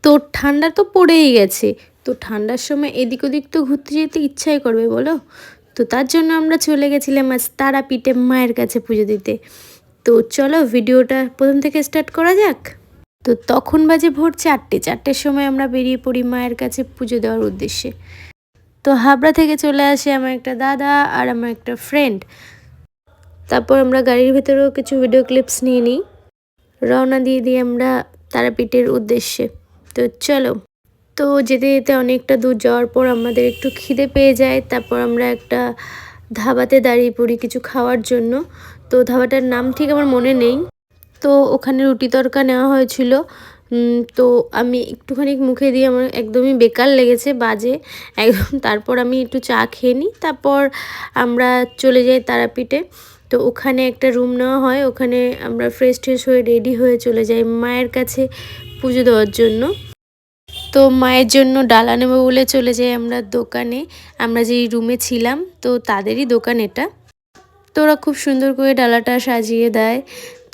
তো ঠান্ডা তো পড়েই গেছে, তো ঠান্ডার সময় এদিক ওদিক তো ঘুরতে যেতে ইচ্ছাই করবে বলো। তো তার জন্য আমরা চলে গেছিলাম আজ তারাপীঠে মায়ের কাছে পুজো দিতে। তো চলো ভিডিওটা প্রথম থেকে স্টার্ট করা যাক। তো তখন বাজে ভোর 4টের সময় আমরা বেরিয়ে পড়ি মায়ের কাছে পুজো দেওয়ার উদ্দেশ্যে। তো হাবড়া থেকে চলে আসে আমার একটা দাদা আর আমার একটা ফ্রেন্ড। তারপর আমরা গাড়ির ভেতরেও কিছু ভিডিও ক্লিপস নিয়ে নিই, রওনা দিয়ে দিই আমরা তারাপীঠের উদ্দেশ্যে। তো চলো। তো যেতে যেতে অনেকটা দূর যাওয়ার পর আমাদের একটু খিদে পেয়ে যায়। তারপর আমরা একটা ধাবাতে দাঁড়িয়ে পড়ি কিছু খাওয়ার জন্য। তো ধাবাটার নাম ঠিক আমার মনে নেই। তো ওখানে রুটি তড়কা নেওয়া হয়েছিল। তো আমি একটুখানি মুখে দিয়ে আমার একদমই বেকার লেগেছে, বাজে একদম। তারপর আমি একটু চা খেয়ে নিই, তারপর আমরা চলে যাই তারাপীঠে। তো ওখানে একটা রুম নেওয়া হয়, ওখানে আমরা ফ্রেশ ট্রেশ হয়ে রেডি হয়ে চলে যাই মায়ের কাছে পুজো দেওয়ার জন্য। তো মায়ের জন্য ডালা নেব বলে চলে যাই আমরা দোকানে। আমরা যেই রুমে ছিলাম তো তাদেরই দোকান এটা। তো ওরা খুব সুন্দর করে ডালাটা সাজিয়ে দেয়।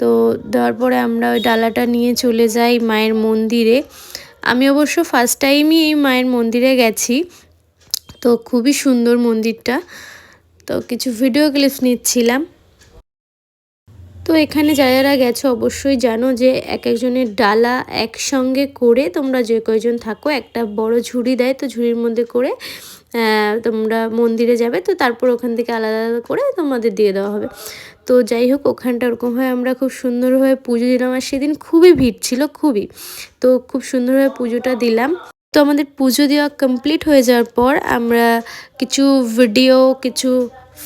তো দেওয়ার পরে আমরা ওই ডালাটা নিয়ে চলে যাই মায়ের মন্দিরে। আমি অবশ্য ফার্স্ট টাইমই এই মায়ের মন্দিরে গেছি। তো খুবই সুন্দর মন্দিরটা। তো কিছু ভিডিও ক্লিপস নিচ্ছিলাম। তো এখানে যারা যারা গেছো অবশ্যই জানো যে এক একজনের ডালা একসঙ্গে করে তোমরা যে কয়জন থাকো একটা বড় ঝুড়ি দেয়, তো ঝুড়ির মধ্যে করে তোমরা মন্দিরে যাবে। তো তারপর ওখান থেকে আলাদা আলাদা করে তোমাদের দিয়ে দেওয়া হবে। তো যাই হোক ওখানটা ওরকম হয়, আমরা খুব সুন্দরভাবে পুজো দিলাম। আর সেদিন খুবই ভিড় ছিল, খুবই। তো খুব সুন্দরভাবে পুজোটা দিলাম। তো আমাদের পুজো দেওয়া কমপ্লিট হয়ে যাওয়ার পর আমরা কিছু ভিডিও কিছু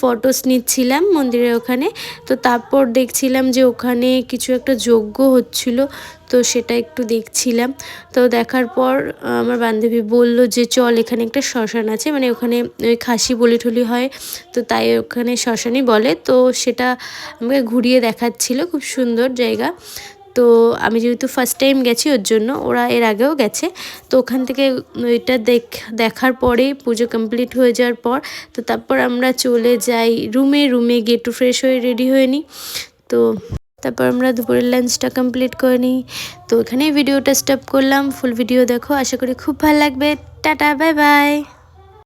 ফটোস নিচ্ছিলাম মন্দিরের ওখানে। তো তারপর দেখছিলাম যে ওখানে কিছু একটা যজ্ঞ হচ্ছিল, তো সেটা একটু দেখছিলাম। তো দেখার পর আমার বান্ধবী বলল যে চল এখানে একটা শ্মশান আছে, মানে ওখানে ওই খাসি বলি ঠলি হয়, তো তাই ওখানে শ্মশানই বলে। তো সেটা আমাকে ঘুরিয়ে দেখাচ্ছিল, খুব সুন্দর জায়গা। তো আমি যেহেতু ফার্স্ট টাইম গেছি ওর জন্য, ওরা এর আগেও গেছে। তো ওখান থেকে ওইটা দেখার পরেই পুজো কমপ্লিট হয়ে যাওয়ার পর তো তারপর আমরা চলে যাই রুমে গিয়ে একটু ফ্রেশ হয়ে রেডি হয়ে নিই। তো তারপর আমরা দুপুরের লাঞ্চটা কমপ্লিট করে নিই। তো এখানেই ভিডিওটা স্টপ করলাম। ফুল ভিডিও দেখো, আশা করি খুব ভালো লাগবে। Tata, bye bye.